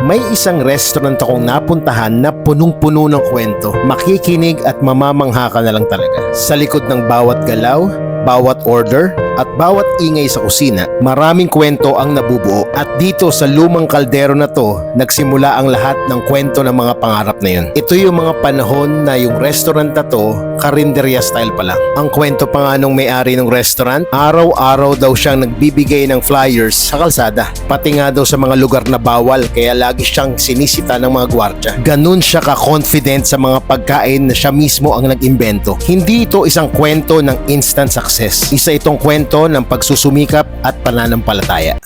May isang restaurant akong napuntahan na punong-puno ng kwento. Makikinig at mamamangha ka na lang talaga. Sa likod ng bawat galaw, bawat order, at bawat ingay sa kusina, maraming kwento ang nabubuo. At dito sa lumang kaldero na to, nagsimula ang lahat ng kwento ng mga pangarap na yun. Ito yung mga panahon na yung restaurant na to, karinderya style pa lang. Ang kwento pa nga nung may-ari ng restaurant, araw-araw daw siyang nagbibigay ng flyers sa kalsada. Pati nga daw sa mga lugar na bawal, kaya lagi siyang sinisita ng mga gwardya. Ganun siya ka-confident sa mga pagkain na siya mismo ang nag-imbento. Hindi ito isang kwento ng instant success. Isa itong kwento ng pagsusumikap at pananampalataya.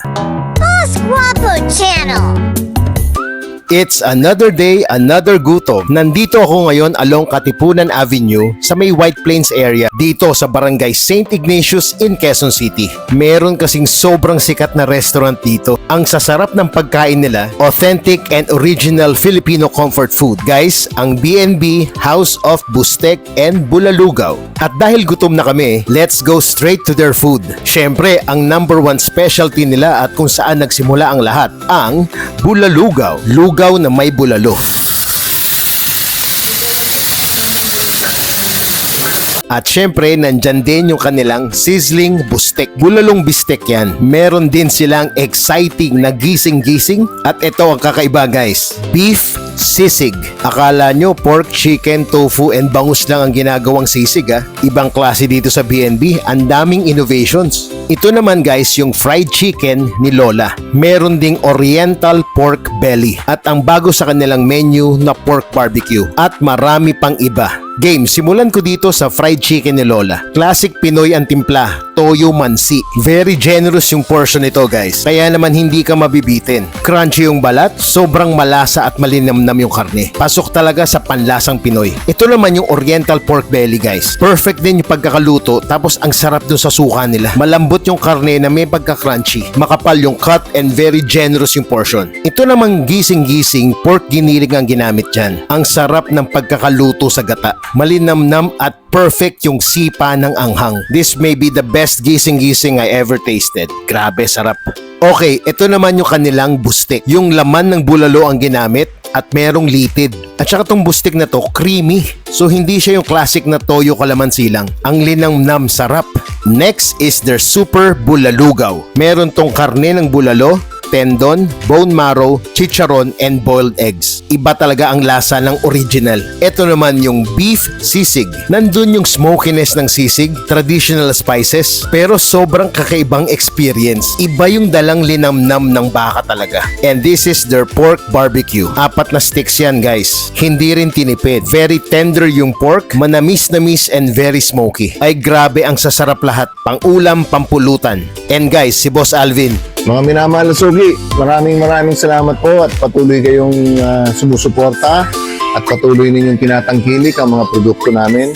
Boss Guapo Channel. It's another day, another gutom. Nandito ako ngayon along Katipunan Avenue sa may White Plains area dito sa Barangay St. Ignatius in Quezon City. Meron kasing sobrang sikat na restaurant dito. Ang sasarap ng pagkain nila, authentic and original Filipino comfort food. Guys, ang B&B House of Bustek and Bulalugaw. At dahil gutom na kami, let's go straight to their food. Syempre, ang number one specialty nila at kung saan nagsimula ang lahat, ang Bulalugaw. Lugaw na may bulalo. At syempre, nandyan din yung kanilang sizzling bustek. Bulalong bistek yan. Meron din silang exciting na gising-gising. At ito ang kakaiba guys. Beef sisig. Akala nyo pork, chicken, tofu, and bangus lang ang ginagawang sisig ha. Ibang klase dito sa B&B. Ang daming innovations. Ito naman guys yung fried chicken ni Lola. Meron ding oriental pork belly. At ang bago sa kanilang menu na pork barbecue. At marami pang iba. Game, simulan ko dito sa fried chicken ni Lola. Classic Pinoy ang timpla, toyo mansi. Very generous yung portion nito guys. Kaya naman hindi ka mabibitin. Crunchy yung balat, sobrang malasa at malinamnam yung karne. Pasok talaga sa panlasang Pinoy. Ito naman yung oriental pork belly guys. Perfect din yung pagkakaluto tapos ang sarap dun sa suka nila. Malambot yung karne na may pagka-crunchy. Makapal yung cut and very generous yung portion. Ito namang gising-gising pork giniling ang ginamit dyan. Ang sarap ng pagkakaluto sa gata. Malinamnam at perfect yung sipa ng anghang. This may be the best gising-gising I ever tasted. Grabe, sarap. Okay, ito naman yung kanilang bustek. Yung laman ng bulalo ang ginamit at merong litid. At saka tong bustek na to, creamy. So hindi siya yung classic na toyo kalamansi lang. Ang linamnam, sarap. Next is their super bulalugaw. Meron tong karne ng bulalo, tendon, bone marrow, chicharon, and boiled eggs. Iba talaga ang lasa ng original. Ito naman yung beef sisig. Nandun yung smokiness ng sisig, traditional spices, pero sobrang kakaibang experience. Iba yung dalang linamnam ng baka talaga. And this is their pork barbecue. 4 na sticks yan guys. Hindi rin tinipid. Very tender yung pork, manamis-namis and very smoky. Ay grabe ang sasarap lahat. Pang-ulam, pampulutan. And guys, si Boss Alvin, mga minamahal na sugi, maraming salamat po at patuloy kayong sumusuporta at patuloy ninyong tinatangkilik ang mga produkto namin.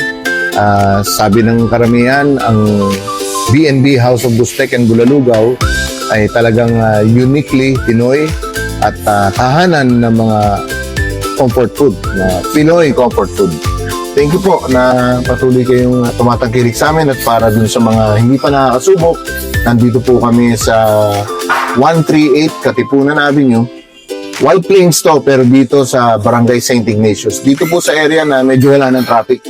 Sabi ng karamihan, ang B&B House of Bustek and Bulalugaw ay talagang uniquely Pinoy at tahanan ng mga comfort food, na Pinoy comfort food. Thank you po na patuloy kayong tumatangkilik sa amin at para dun sa mga hindi pa nakakasubok, nandito po kami sa 138 Katipunan Avenue. White Plains to, pero dito sa Barangay St. Ignatius. Dito po sa area na medyo wala ng traffic.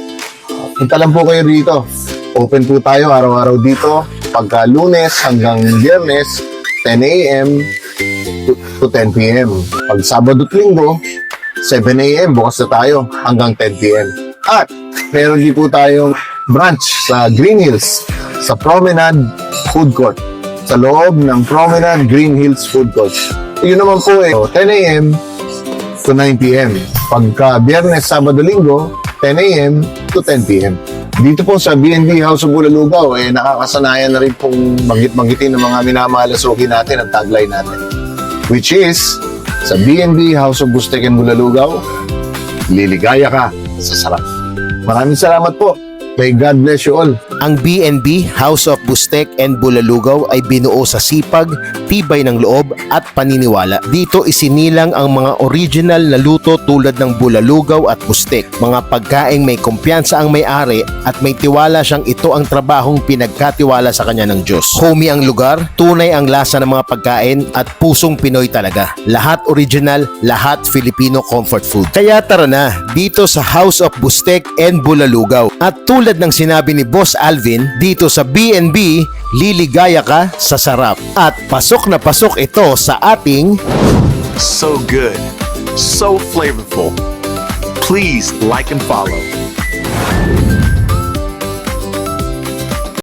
Punta lang po kayo dito. Open po tayo araw-araw dito. Pagka Lunes hanggang Biyernes, 10 a.m. to 10 p.m. Pag Sabado at Linggo, 7 a.m. bukas na tayo hanggang 10 p.m. At meron din po tayong branch sa Green Hills, sa Promenade Food Court. Sa loob ng Promenade Green Hills Food Court. Yun naman po 10 a.m. to 9 p.m. Pagka Biyernes, Sabado, Linggo, 10 a.m. to 10 p.m. Dito po sa B&B House of Bulalugaw, nakakasanayan na rin pong banggit-banggitin ng mga minamahal na suki natin ang tagline natin. Which is, sa B&B House of Bustek and Bulalugaw, liligaya ka sa sarap. Maraming salamat po. May God bless you all. Ang B&B House of Bustek and Bulalugaw ay binuo sa sipag, tibay ng loob at paniniwala. Dito isinilang ang mga original na luto tulad ng bulalugaw at bustek. Mga pagkaing may kumpiyansa ang may-ari at may tiwala siyang ito ang trabahong pinagkatiwala sa kanya ng Diyos. Homey ang lugar, tunay ang lasa ng mga pagkain at pusong Pinoy talaga. Lahat original, lahat Filipino comfort food. Kaya tara na dito sa House of Bustek and Bulalugaw. At tulad ng sinabi ni Boss Alvin, dito sa B&B, liligaya ka sa sarap. At pasok na pasok ito sa ating So good, so flavorful. Please like and follow.